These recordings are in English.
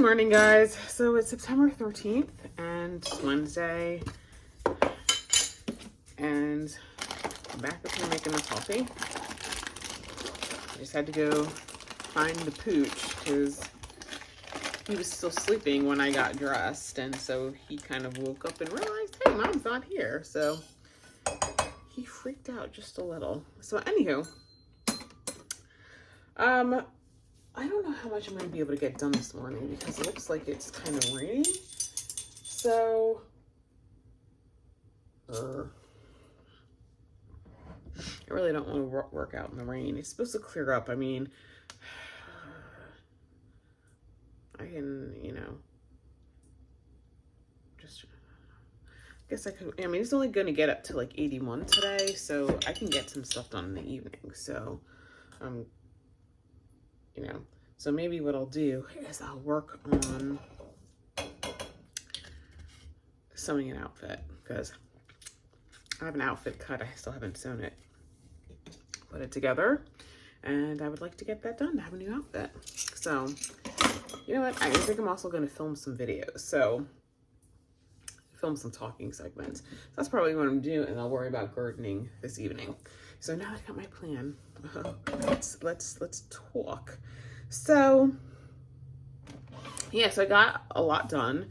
Good morning, guys. So it's September 13th and it's Wednesday, and I'm back with me making the coffee. I just had to go find the pooch because he was still sleeping when I got dressed, and so he kind of woke up and realized, hey, mom's not here. So he freaked out just a little. So anywho, I don't know how much I'm going to be able to get done this morning because it looks like it's kind of raining. So, I really don't want to work out in the rain. It's supposed to clear up. I mean, I can, just, I guess I could, it's only going to get up to like 81 today, so I can get some stuff done in the evening. So, so maybe what I'll do is I'll work on sewing an outfit because I have an outfit cut. I still haven't sewn it. Put it together, and I would like to get that done to have a new outfit. So, you know what? I think I'm also going to film some videos. So, film some talking segments. So that's probably what I'm doing, and I'll worry about gardening this evening. So now I got my plan. Let's talk. So, yeah, so I got a lot done.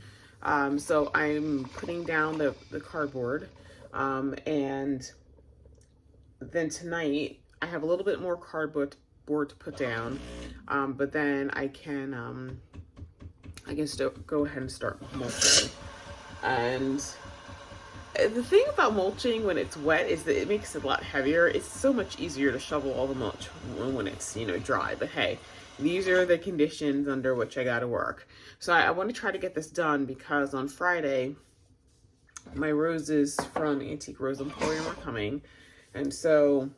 So I'm putting down the cardboard, and then tonight I have a little bit more cardboard to put down, but then I can still go ahead and start mulching. And the thing about mulching when it's wet is that it makes it a lot heavier. It's so much easier to shovel all the mulch when it's, dry. But hey, these are the conditions under which I got to work. So I want to try to get this done because on Friday, my roses from Antique Rose Emporium are coming. And so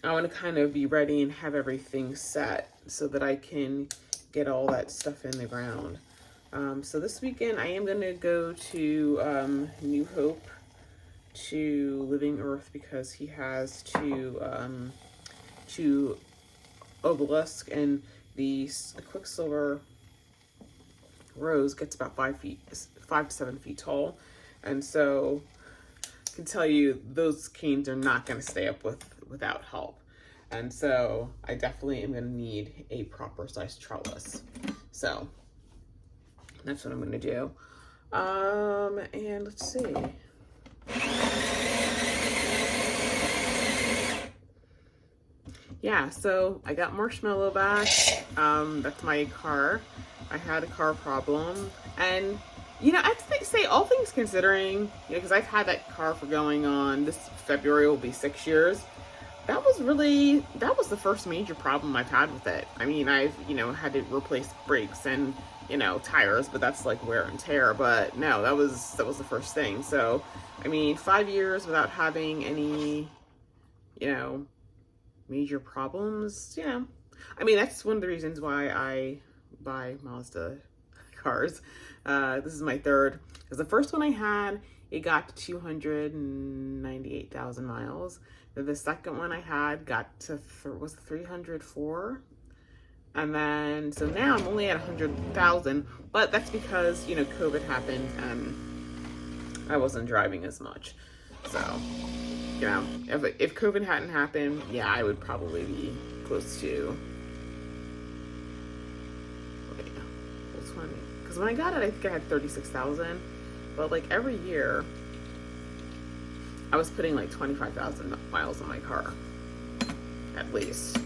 I want to kind of be ready and have everything set so that I can get all that stuff in the ground. So this weekend I am going to go to New Hope to Living Earth because he has to obelisk, and the Quicksilver rose gets about 5 to 7 feet tall, and so I can tell you those canes are not going to stay up without help, and so I definitely am going to need a proper sized trellis. So that's what I'm going to do. And let's see. Yeah, so I got Marshmallow back. That's my car. I had a car problem. And, I have to say, all things considering, because I've had that car for going on, this February will be 6 years. That was the first major problem I've had with it. I mean, I've, had to replace brakes and, tires, but that's like wear and tear. But no, that was the first thing. So, 5 years without having any, major problems, that's one of the reasons why I buy Mazda cars. This is my third, because the first one I had, it got to 298,000 miles. The second one I had got to, was 304. And then, so now I'm only at 100,000, but that's because, COVID happened and I wasn't driving as much. So, if COVID hadn't happened, yeah, I would probably be close to, because when I got it, I think I had 36,000, but like every year, I was putting like 25,000 miles on my car, at least.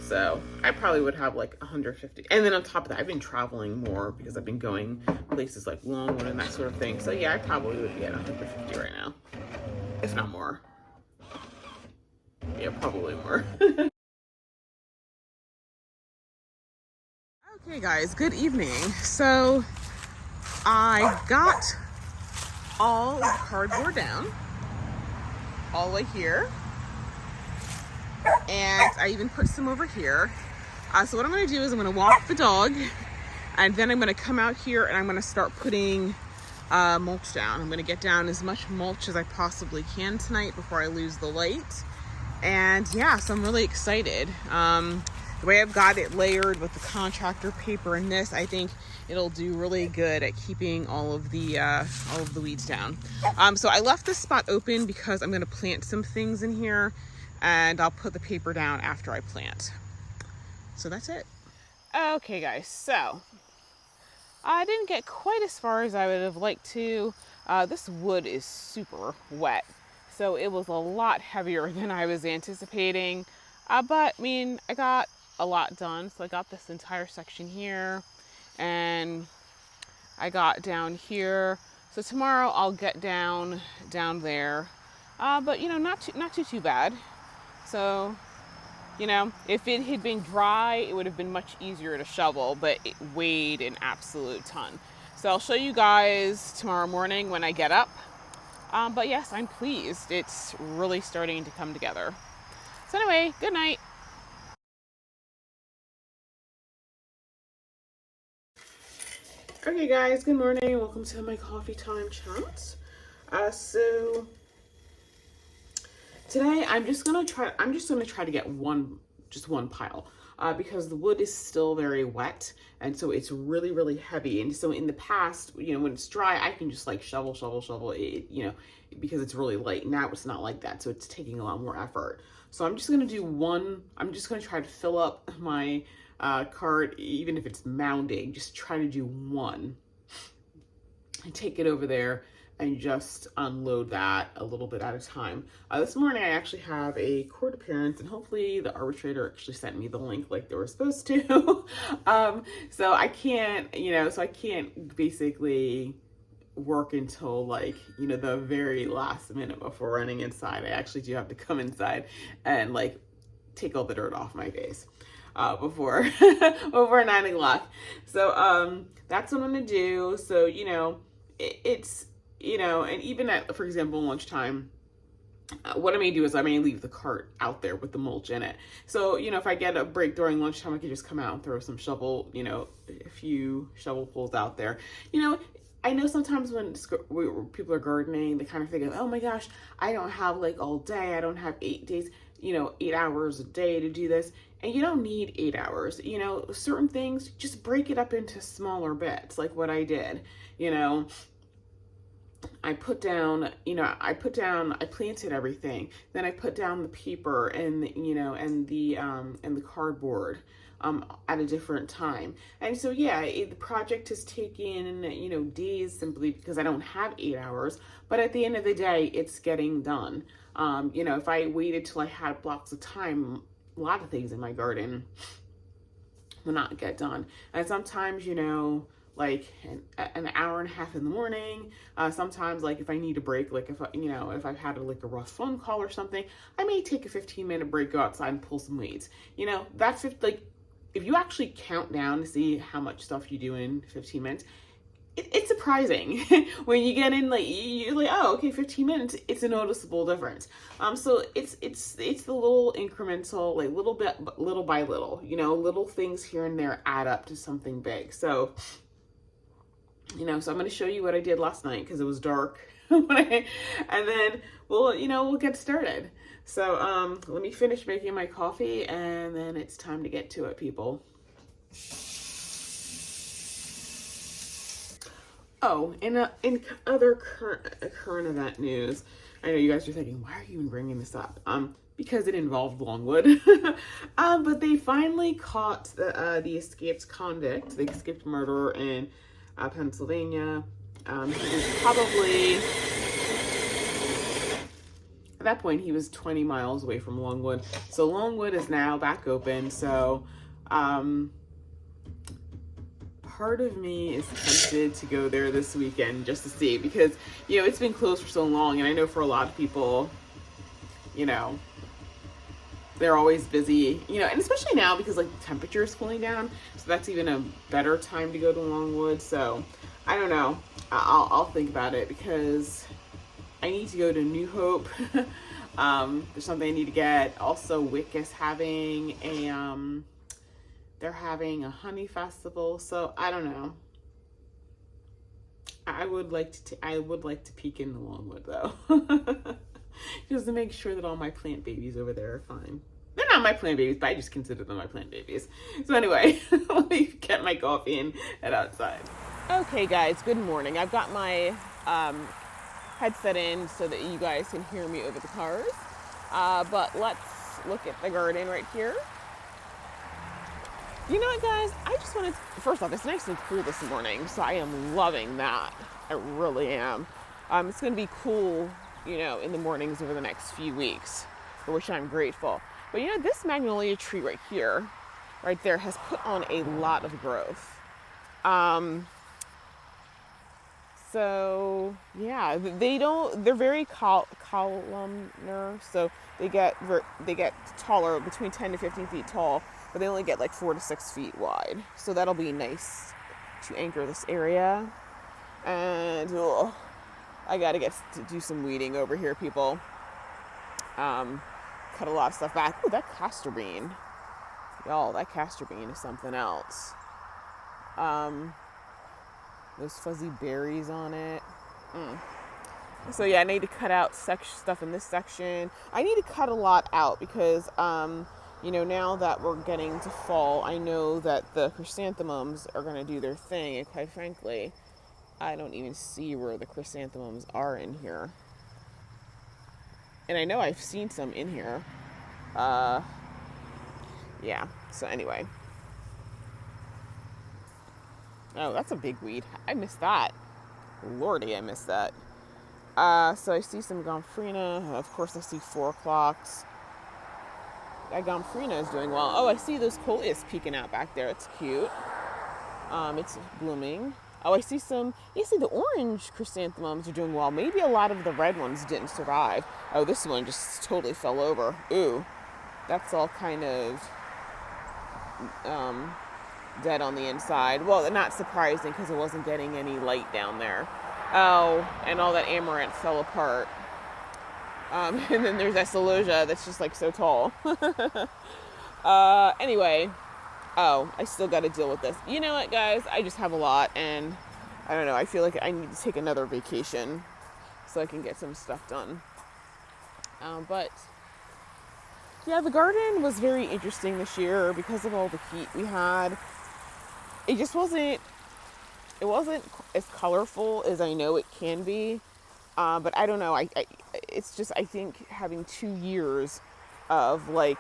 So I probably would have like 150. And then on top of that, I've been traveling more because I've been going places like Longwood and that sort of thing. So yeah, I probably would be at 150 right now, if not more. Yeah, probably more. Okay guys, good evening. So I got all the cardboard down, all the way here. And I even put some over here. So what I'm going to do is I'm going to walk the dog, and then I'm going to come out here and I'm going to start putting mulch down. I'm going to get down as much mulch as I possibly can tonight before I lose the light. And yeah, so I'm really excited. the way I've got it layered with the contractor paper and this, I think it'll do really good at keeping all of the weeds down. So I left this spot open because I'm going to plant some things in here, and I'll put the paper down after I plant. So that's it. Okay guys, so I didn't get quite as far as I would have liked to. This wood is super wet, so it was a lot heavier than I was anticipating. But I mean, I got a lot done. So I got this entire section here, and I got down here. So tomorrow I'll get down there. But you know, not too bad. So, you know, if it had been dry, it would have been much easier to shovel, but it weighed an absolute ton. So I'll show you guys tomorrow morning when I get up. But yes, I'm pleased. It's really starting to come together. So anyway, good night. Okay guys, good morning. Welcome to my coffee time chat. So today I'm just gonna try to get just one pile because the wood is still very wet, and so it's really heavy. And so in the past, you know, when it's dry, I can just like shovel it, you know, because it's really light. Now it's not like that, so it's taking a lot more effort. So I'm just gonna do one. I'm just gonna try to fill up my cart, even if it's mounding. Just try to do one and take it over there and just unload that a little bit at a time. This morning I actually have a court appearance, and hopefully the arbitrator actually sent me the link like they were supposed to. So I can't, you know, I can't basically work until like, you know, the very last minute before running inside. I actually do have to come inside and like take all the dirt off my face before 9 o'clock. So that's what I'm gonna do. So, you know, it's, you know, and even at, for example, lunchtime, what I may do is I may leave the cart out there with the mulch in it. So, you know, if I get a break during lunchtime, I can just come out and throw some a few shovelfuls out there. You know, I know sometimes when people are gardening, they kind of think of, oh my gosh, I don't have like all day. I don't have 8 days, 8 hours a day to do this. And you don't need 8 hours. You know, certain things, just break it up into smaller bits, like what I did. You know, I planted everything. Then I put down the paper and the cardboard at a different time. And so yeah, the project has taken days simply because I don't have 8 hours. But at the end of the day, it's getting done. If I waited till I had blocks of time, a lot of things in my garden will not get done. And sometimes, like an hour and a half in the morning. Sometimes, like if I need a break, like if I've had a rough phone call or something, I may take a 15-minute break, go outside and pull some weeds. That's if you actually count down to see how much stuff you do in 15 minutes, it's surprising when you get in, you're like, oh, okay, 15 minutes, it's a noticeable difference. So it's the little incremental, little by little, little things here and there add up to something big. So, so I'm going to show you what I did last night because it was dark and then we'll get started. So, let me finish making my coffee and then it's time to get to it, people. Oh, in other current event news, I know you guys are thinking, why are you even bringing this up? Because it involved Longwood. But they finally caught the escaped convict, the escaped murderer in Pennsylvania. He was probably, at that point, he was 20 miles away from Longwood. So Longwood is now back open. So, part of me is tempted to go there this weekend just to see, because it's been closed for so long, and I know for a lot of people, they're always busy, and especially now because the temperature is cooling down, so that's even a better time to go to Longwood. So I don't know, I'll think about it because I need to go to New Hope. There's something I need to get. Also, Wick is having they're having a honey festival, so I don't know. I would like to peek into Longwood though, just to make sure that all my plant babies over there are fine. They're not my plant babies, but I just consider them my plant babies. So anyway, let me get my coffee and head outside. Okay, guys, good morning. I've got my headset in so that you guys can hear me over the cars. But let's look at the garden right here. You know what, guys? I just wanted to, first off, it's nice and cool this morning, so I am loving that. I really am. It's going to be cool, you know, in the mornings over the next few weeks, for which I'm grateful. But you know, this magnolia tree right here, right there, has put on a lot of growth. So yeah, they're very columnar, so they get taller, between 10 to 15 feet tall, but they only get like 4 to 6 feet wide. So that'll be nice to anchor this area. And I gotta get to do some weeding over here, people. Cut a lot of stuff back. Oh, that castor bean. Y'all, that castor bean is something else. Those fuzzy berries on it. So yeah, I need to cut out stuff in this section. I need to cut a lot out because, you know, now that we're getting to fall, I know that the chrysanthemums are going to do their thing. And quite frankly, I don't even see where the chrysanthemums are in here. And I know I've seen some in here. Yeah, so anyway. Oh, that's a big weed. I missed that. Lordy, I missed that. So I see some gomphrena. Of course, I see 4 o'clocks. That gomphrena is doing well. Oh, I see those coleus peeking out back there. It's cute. It's blooming. Oh, I see some. You see the orange chrysanthemums are doing well. Maybe a lot of the red ones didn't survive. Oh, this one just totally fell over. Ooh, that's all kind of dead on the inside. Well, not surprising because it wasn't getting any light down there. Oh, and all that amaranth fell apart. And then there's that celosia that's just like so tall. Anyway. Oh, I still got to deal with this. You know what, guys? I just have a lot, and I don't know. I feel like I need to take another vacation so I can get some stuff done. But yeah, the garden was very interesting this year because of all the heat we had. It just wasn't as colorful as I know it can be. But I don't know. It's just, I think having 2 years of like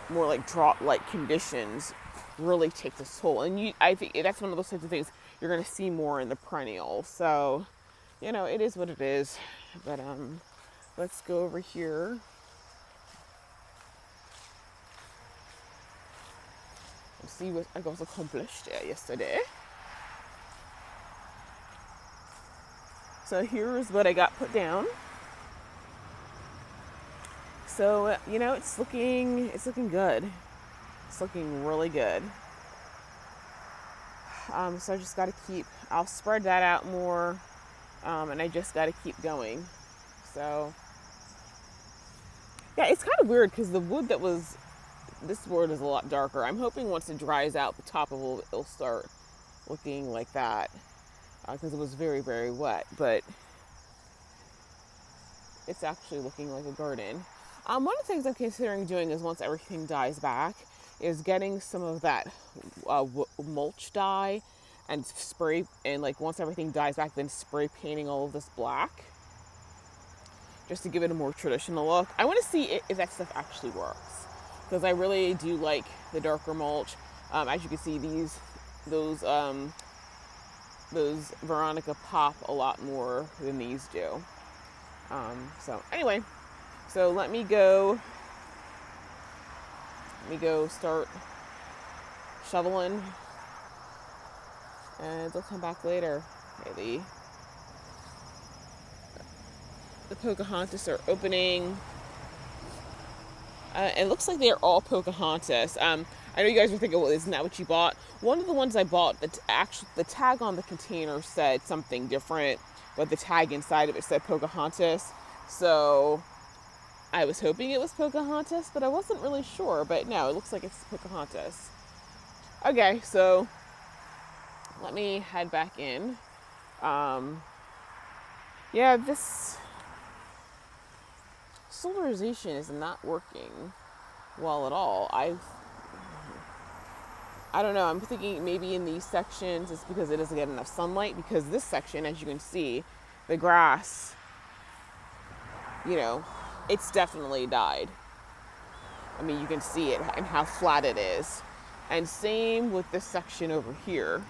more like drought-like conditions really take this toll. And I think that's one of those types of things you're going to see more in the perennial. So, you know, it is what it is. But let's go over here. And see what I got accomplished yesterday. So here's what I got put down. So, you know, it's looking good. It's looking really good. So I just got to I'll spread that out more. And I just got to keep going. So, yeah, it's kind of weird because the wood this wood is a lot darker. I'm hoping once it dries out, the top of it will start looking like that. Because it was very, very wet. But it's actually looking like a garden. One of the things I'm considering doing is once everything dies back is getting some of that mulch dye and spray, and like once everything dies back, then spray painting all of this black just to give it a more traditional look. I want to see if that stuff actually works because I really do like the darker mulch. As you can see, those Veronica pop a lot more than these do. So anyway. So let me go start shoveling, and they'll come back later. Okay, the Pocahontas are opening. It looks like they are all Pocahontas. I know you guys are thinking, well, isn't that what you bought? One of the ones I bought, the tag on the container said something different, but the tag inside of it said Pocahontas. So I was hoping it was Pocahontas, but I wasn't really sure. But no, it looks like it's Pocahontas. Okay, so let me head back in. Yeah, this solarization is not working. well at all. I don't know. I'm thinking maybe in these sections it's because it doesn't get enough sunlight, because this section, as you can see, the grass, it's definitely died. I mean, you can see it and how flat it is. And same with this section over here.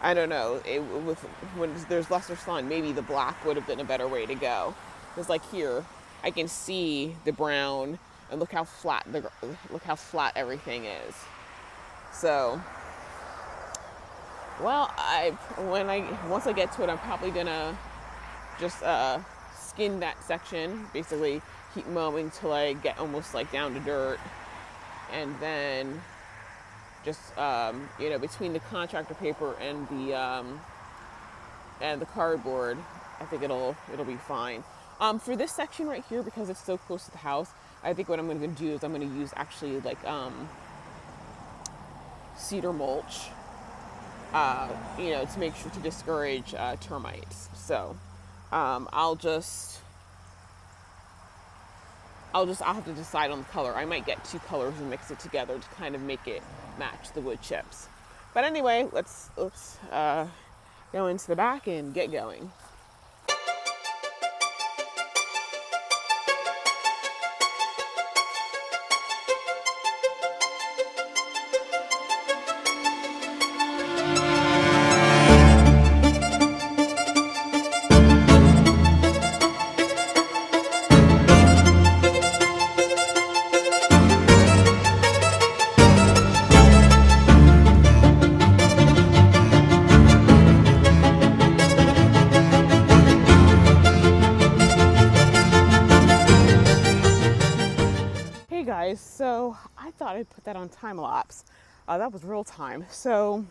I don't know, when there's lesser sun, maybe the black would have been a better way to go. Because like here, I can see the brown, and look how flat everything is. So, well, once I get to it, I'm probably gonna just skin that section, basically keep mowing till I get almost like down to dirt, and then just between the contractor paper and the cardboard, I think it'll be fine. For this section right here, because it's so close to the house, I think what I'm going to do is I'm going to use actually like cedar mulch, to make sure to discourage termites. So I'll have to decide on the color. I might get two colors and mix it together to kind of make it match the wood chips. But anyway, let's go into the back and get going. So I thought I'd put that on time lapse. That was real time. So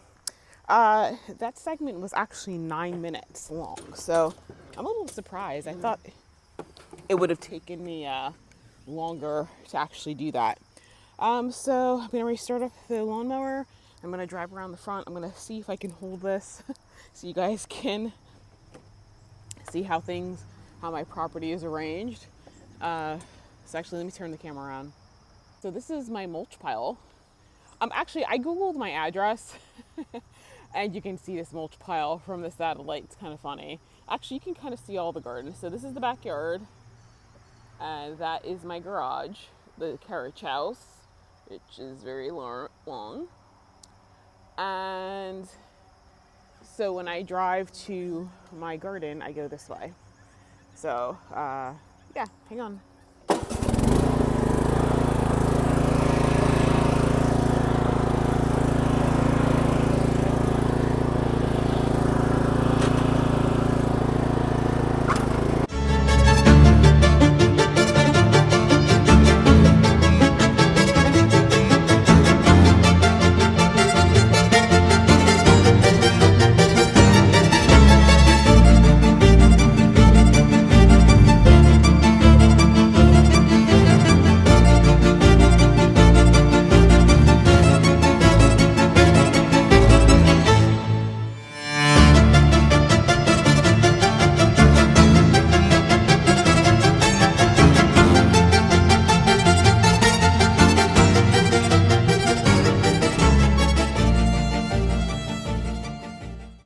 that segment was actually 9 minutes long. So I'm a little surprised. I thought it would have taken me longer to actually do that. So I'm going to restart up the lawnmower. I'm going to drive around the front. I'm going to see if I can hold this so you guys can see how my property is arranged. So actually, let me turn the camera on. So this is my mulch pile. Actually, I Googled my address and you can see this mulch pile from the satellite. It's kind of funny. Actually, you can kind of see all the gardens. So this is the backyard, and that is my garage, the carriage house, which is very long. And so when I drive to my garden, I go this way. So, yeah, hang on.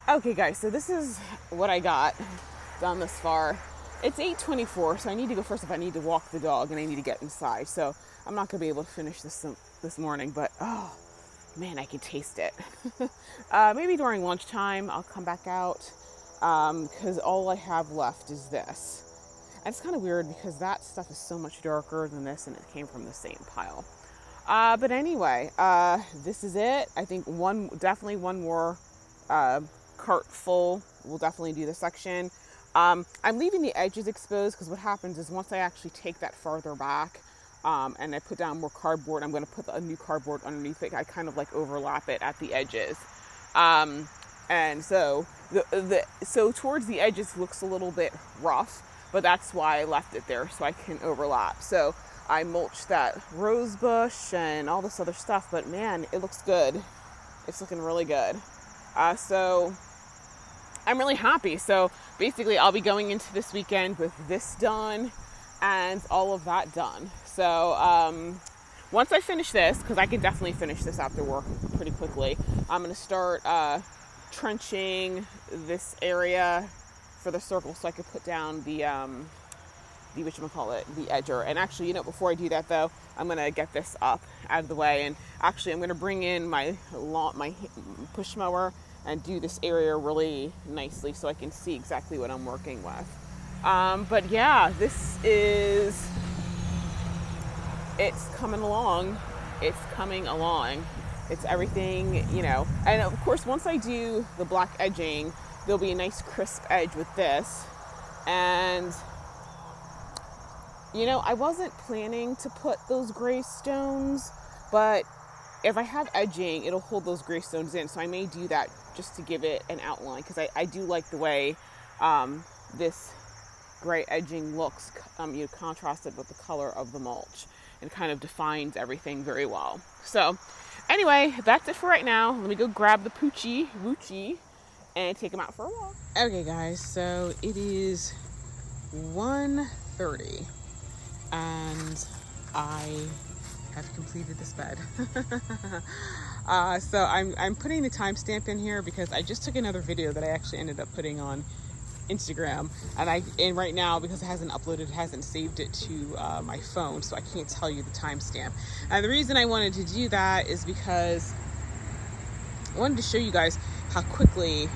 Okay guys, so this is what I got done this far. It's 8:24, so I need to go. First off, I need to walk the dog and I need to get inside. So I'm not gonna be able to finish this morning, but oh man, I can taste it. Maybe during lunchtime I'll come back out, because all I have left is this. And it's kind of weird because that stuff is so much darker than this, and it came from the same pile. But anyway, this is it. I think definitely one more cart full will definitely do the section. I'm leaving the edges exposed because what happens is once I actually take that farther back and I put down more cardboard, I'm going to put a new cardboard underneath it. I kind of like overlap it at the edges. And so so towards the edges looks a little bit rough, but that's why I left it there, so I can overlap. So I mulched that rose bush and all this other stuff, but man, it looks good. It's looking really good. So I'm really happy. So basically I'll be going into this weekend with this done. and all of that done. So once I finish this, because I can definitely finish this after work pretty quickly, I'm going to start trenching this area for the circle so I could put down the whatchamacallit, the edger. And actually, you know, before I do that though, I'm going to get this up out of the way. And actually, I'm going to bring in my push mower and do this area really nicely so I can see exactly what I'm working with. But yeah, it's coming along. It's coming along. It's everything, you know. And of course, once I do the black edging, there'll be a nice crisp edge with this. And, you know, I wasn't planning to put those gray stones, but if I have edging, it'll hold those gray stones in. So I may do that just to give it an outline, because I do like the way this gray edging looks, you know, contrasted with the color of the mulch, and kind of defines everything very well. So anyway, that's it for right now. Let me go grab the Woochie, and take him out for a walk. Okay guys, so it is 1:30 and I have completed this bed. So I'm putting the timestamp in here because I just took another video that I actually ended up putting on Instagram, and right now, because it hasn't uploaded, it hasn't saved it to my phone, so I can't tell you the timestamp. And the reason I wanted to do that is because I wanted to show you guys how quickly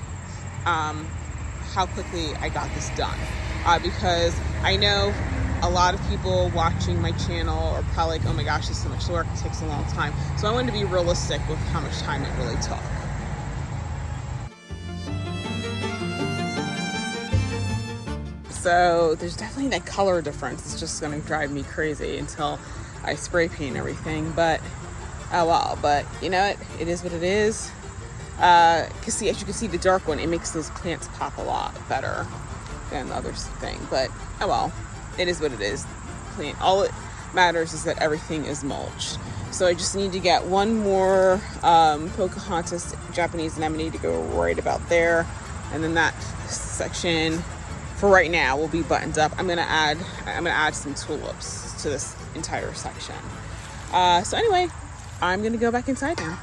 I got this done. Because I know a lot of people watching my channel are probably like, oh my gosh, this is so much work, it takes a long time. So I wanted to be realistic with how much time it really took. So there's definitely that color difference. It's just going to drive me crazy until I spray paint everything. But, oh well. But you know what? It is what it is. Cause see, as you can see, the dark one, it makes those plants pop a lot better than the other thing. But, oh well. It is what it is. All it matters is that everything is mulched. So I just need to get one more Pocahontas Japanese anemone to go right about there. And then that section, for right now, will be buttoned up. I'm gonna add some tulips to this entire section. So anyway, I'm gonna go back inside now.